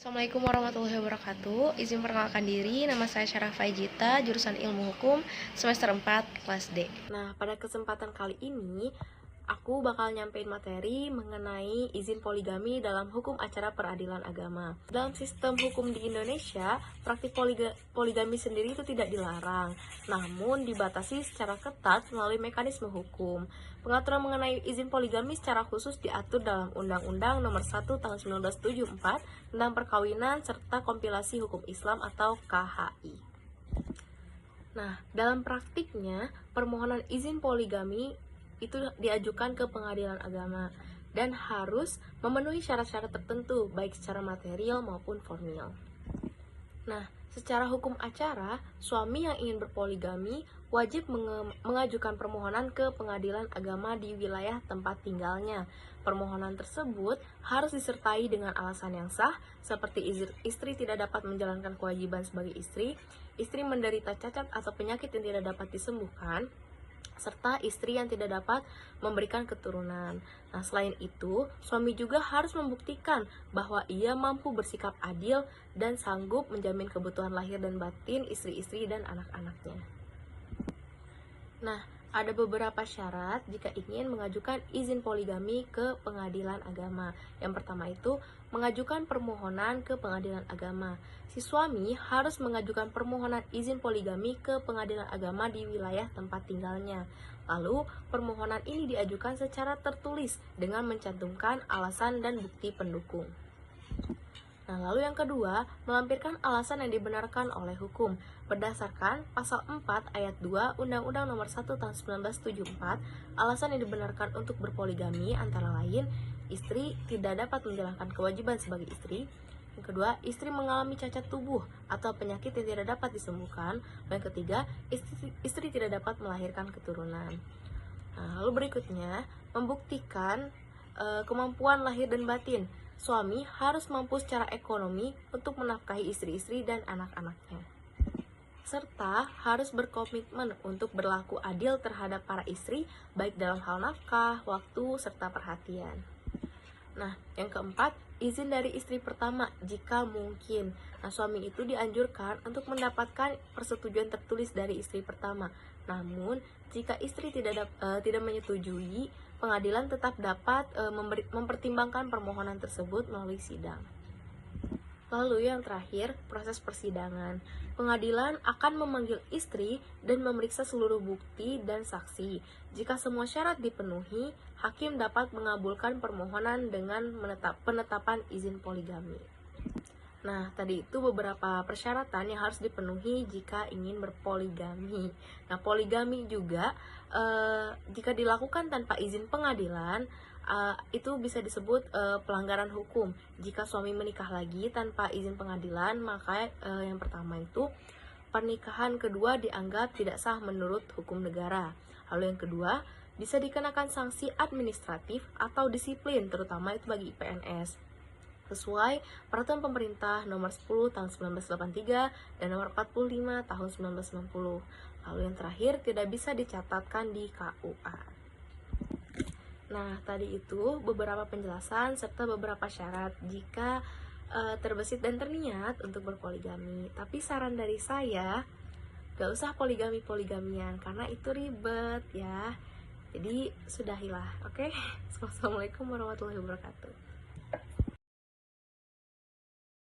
Assalamualaikum warahmatullahi wabarakatuh. Izin perkenalkan diri, nama saya Syarah Faijita, jurusan Ilmu Hukum, semester 4, kelas D. Nah, pada kesempatan kali ini, aku bakal nyampein materi mengenai izin poligami dalam hukum acara peradilan agama. Dalam sistem hukum di Indonesia, praktik poligami sendiri itu tidak dilarang, namun dibatasi secara ketat melalui mekanisme hukum. Pengaturan mengenai izin poligami secara khusus diatur dalam Undang-Undang Nomor 1 Tahun 1974 tentang perkawinan serta kompilasi hukum Islam atau KHI. Nah, dalam praktiknya, permohonan izin poligami itu diajukan ke pengadilan agama dan harus memenuhi syarat-syarat tertentu, baik secara material maupun formil. Nah, secara hukum acara, suami yang ingin berpoligami wajib mengajukan permohonan ke pengadilan agama di wilayah tempat tinggalnya. Permohonan tersebut harus disertai dengan alasan yang sah, seperti istri tidak dapat menjalankan kewajiban sebagai istri menderita cacat atau penyakit yang tidak dapat disembuhkan, serta istri yang tidak dapat memberikan keturunan. Nah, selain itu, suami juga harus membuktikan bahwa ia mampu bersikap adil dan sanggup menjamin kebutuhan lahir dan batin istri-istri dan anak-anaknya. Nah, ada beberapa syarat jika ingin mengajukan izin poligami ke pengadilan agama. Yang pertama itu, mengajukan permohonan ke pengadilan agama. Si suami harus mengajukan permohonan izin poligami ke pengadilan agama di wilayah tempat tinggalnya. Lalu, permohonan ini diajukan secara tertulis dengan mencantumkan alasan dan bukti pendukung. Nah, lalu yang kedua, melampirkan alasan yang dibenarkan oleh hukum. Berdasarkan pasal 4 ayat 2 Undang-Undang Nomor 1 Tahun 1974, alasan yang dibenarkan untuk berpoligami antara lain, istri tidak dapat menjalankan kewajiban sebagai istri. Yang kedua, istri mengalami cacat tubuh atau penyakit yang tidak dapat disembuhkan. Yang ketiga, istri tidak dapat melahirkan keturunan. Nah, lalu berikutnya, membuktikan kemampuan lahir dan batin. Suami harus mampu secara ekonomi untuk menafkahi istri-istri dan anak-anaknya, serta harus berkomitmen untuk berlaku adil terhadap para istri, baik dalam hal nafkah, waktu, serta perhatian. Nah, yang keempat, izin dari istri pertama jika mungkin. Nah, suami itu dianjurkan untuk mendapatkan persetujuan tertulis dari istri pertama. Namun, jika istri tidak menyetujui, pengadilan tetap dapat mempertimbangkan permohonan tersebut melalui sidang. Lalu yang terakhir, proses persidangan. Pengadilan akan memanggil istri dan memeriksa seluruh bukti dan saksi. Jika semua syarat dipenuhi, hakim dapat mengabulkan permohonan dengan penetapan izin poligami. Nah, tadi itu beberapa persyaratan yang harus dipenuhi jika ingin berpoligami. Nah, poligami juga jika dilakukan tanpa izin pengadilan, itu bisa disebut pelanggaran hukum. Jika suami menikah lagi tanpa izin pengadilan, maka yang pertama itu pernikahan kedua dianggap tidak sah menurut hukum negara. Lalu yang kedua, bisa dikenakan sanksi administratif atau disiplin, terutama itu bagi PNS. Sesuai Peraturan Pemerintah Nomor 10 Tahun 1983 dan Nomor 45 Tahun 1990. Lalu yang terakhir, tidak bisa dicatatkan di KUA. Nah, tadi itu beberapa penjelasan serta beberapa syarat jika terbesit dan terniat untuk berpoligami. Tapi saran dari saya, gak usah poligamian karena itu ribet ya. Jadi sudahilah, oke? Assalamualaikum warahmatullahi wabarakatuh.